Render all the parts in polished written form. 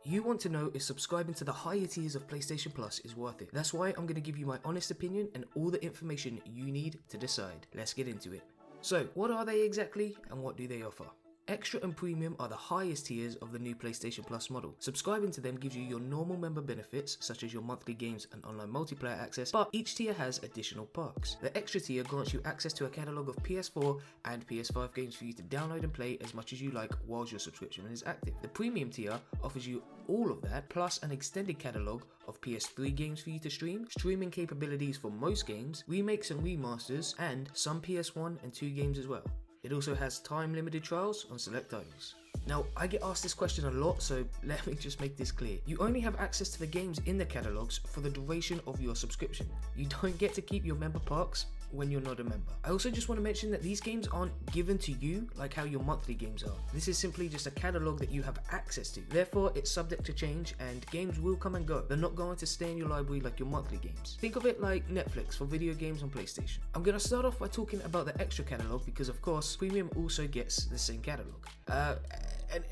You want to know if subscribing to the higher tiers of PlayStation Plus is worth it. That's why I'm going to give you my honest opinion and all the information you need to decide. Let's get into it. So, what are they exactly and what do they offer? Extra and Premium are the highest tiers of the new PlayStation Plus model. Subscribing to them gives you your normal member benefits, such as your monthly games and online multiplayer access, but each tier has additional perks. The Extra tier grants you access to a catalogue of PS4 and PS5 games for you to download and play as much as you like whilst your subscription is active. The Premium tier offers you all of that, plus an extended catalogue of PS3 games for you to stream, streaming capabilities for most games, remakes and remasters, and some PS1 and 2 games as well. It also has time-limited trials on select titles. Now, I get asked this question a lot, so let me just make this clear. You only have access to the games in the catalogues for the duration of your subscription. You don't get to keep your member perks when you're not a member. I also just want to mention that these games aren't given to you like how your monthly games are. This is simply just a catalogue that you have access to. Therefore, it's subject to change and games will come and go. They're not going to stay in your library like your monthly games. Think of it like Netflix for video games on PlayStation. I'm going to start off by talking about the Extra catalogue because of course, Premium also gets the same catalogue.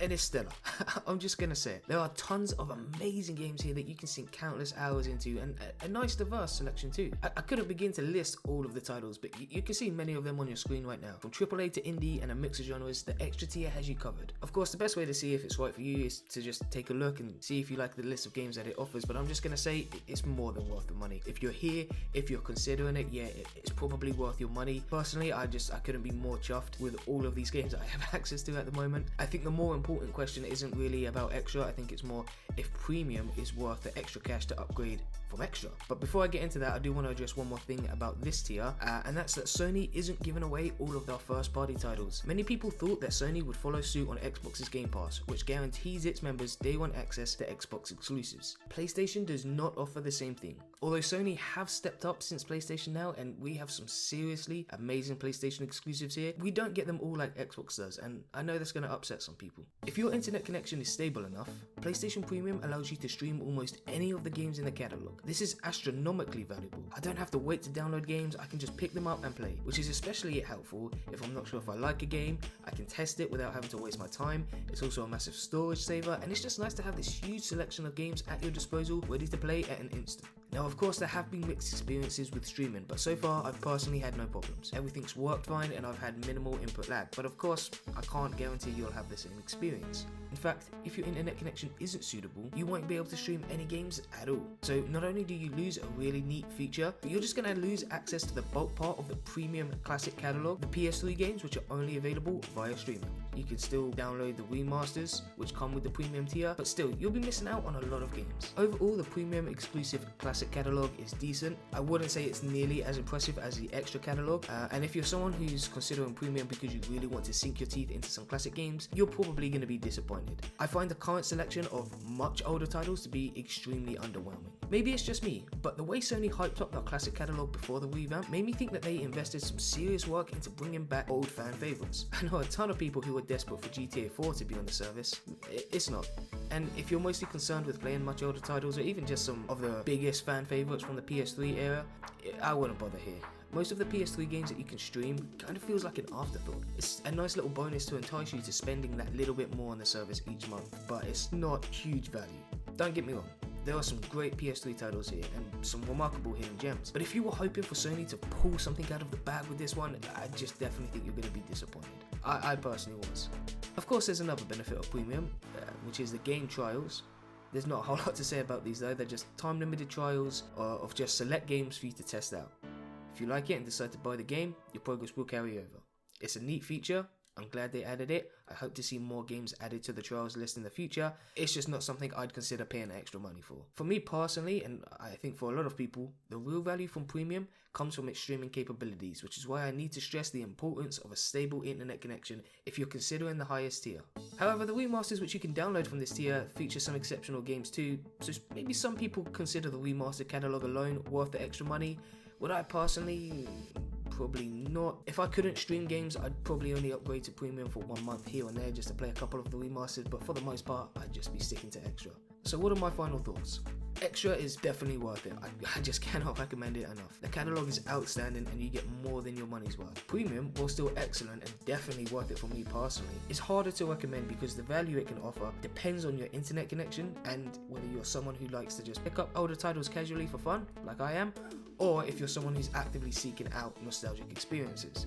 And it's stellar. I'm just gonna say it. There are tons of amazing games here that you can sink countless hours into, and a nice diverse selection too. I couldn't begin to list all of the titles, but you can see many of them on your screen right now. From AAA to indie and a mix of genres, the Extra tier has you covered. Of course, the best way to see if it's right for you is to just take a look and see if you like the list of games that it offers, but I'm just gonna say it's more than worth the money. If you're here, if you're considering it, yeah, it's probably worth your money. Personally, I couldn't be more chuffed with all of these games that I have access to at the moment. I think the more important question isn't really about Extra. I think it's more if Premium is worth the extra cash to upgrade from Extra. But before I get into that, I do want to address one more thing about this tier, and that's that Sony isn't giving away all of their first party titles. Many people thought that Sony would follow suit on Xbox's Game Pass, which guarantees its members day one access to Xbox exclusives. PlayStation does not offer the same thing. Although Sony have stepped up since PlayStation Now, and we have some seriously amazing PlayStation exclusives here, we don't get them all like Xbox does, and I know that's going to upset some people. If your internet connection is stable enough, PlayStation Premium allows you to stream almost any of the games in the catalogue. This is astronomically valuable. I don't have to wait to download games, I can just pick them up and play, which is especially helpful if I'm not sure if I like a game. I can test it without having to waste my time. It's also a massive storage saver, and it's just nice to have this huge selection of games at your disposal, ready to play at an instant. Now, of course, there have been mixed experiences with streaming, but so far I've personally had no problems. Everything's worked fine and I've had minimal input lag, but of course, I can't guarantee you'll have the same experience. In fact, if your internet connection isn't suitable, you won't be able to stream any games at all. So not only do you lose a really neat feature, but you're just going to lose access to the bulk part of the Premium Classic catalogue, the PS3 games which are only available via streaming. You can still download the remasters, which come with the Premium tier, but still, you'll be missing out on a lot of games. Overall, the Premium exclusive Classic catalogue is decent. I wouldn't say it's nearly as impressive as the Extra catalogue, and if you're someone who's considering Premium because you really want to sink your teeth into some classic games, you're probably going to be disappointed. I find the current selection of much older titles to be extremely underwhelming. Maybe it's just me, but the way Sony hyped up their classic catalogue before the revamp made me think that they invested some serious work into bringing back old fan favourites. I know a ton of people who are desperate for GTA 4 to be on the service. It's not. And if you're mostly concerned with playing much older titles or even just some of the biggest fan favourites from the PS3 era, I wouldn't bother here. Most of the PS3 games that you can stream kind of feels like an afterthought. It's a nice little bonus to entice you to spending that little bit more on the service each month, but it's not huge value. Don't get me wrong, there are some great PS3 titles here and some remarkable hidden gems, but if you were hoping for Sony to pull something out of the bag with this one, I just definitely think you're going to be disappointed. I personally was. Of course, there's another benefit of Premium, which is the game trials. There's not a whole lot to say about these though, they're just time limited trials of just select games for you to test out. If you like it and decide to buy the game, your progress will carry over. It's a neat feature, I'm glad they added it. I hope to see more games added to the trials list in the future. It's just not something I'd consider paying extra money for. For me personally, and I think for a lot of people, the real value from Premium comes from its streaming capabilities, which is why I need to stress the importance of a stable internet connection if you're considering the highest tier. However, the remasters which you can download from this tier feature some exceptional games too, so maybe some people consider the remastered catalogue alone worth the extra money. Would I personally? Probably not. If I couldn't stream games, I'd probably only upgrade to Premium for 1 month here and there just to play a couple of the remasters, but for the most part, I'd just be sticking to Extra. So what are my final thoughts? Extra is definitely worth it. I just cannot recommend it enough. The catalog is outstanding and you get more than your money's worth. Premium, while still excellent and definitely worth it for me personally, is harder to recommend because the value it can offer depends on your internet connection and whether you're someone who likes to just pick up older titles casually for fun, like I am, or if you're someone who's actively seeking out nostalgic experiences.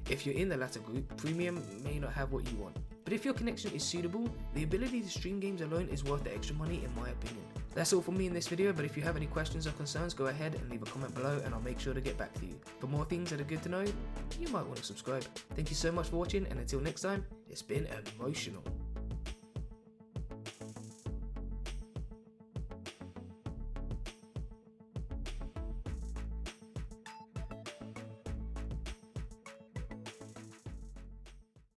If you're in the latter group, Premium may not have what you want. But if your connection is suitable, the ability to stream games alone is worth the extra money in my opinion. That's all from me in this video, but if you have any questions or concerns, go ahead and leave a comment below and I'll make sure to get back to you. For more things that are good to know, you might want to subscribe. Thank you so much for watching, and until next time, it's been emotional.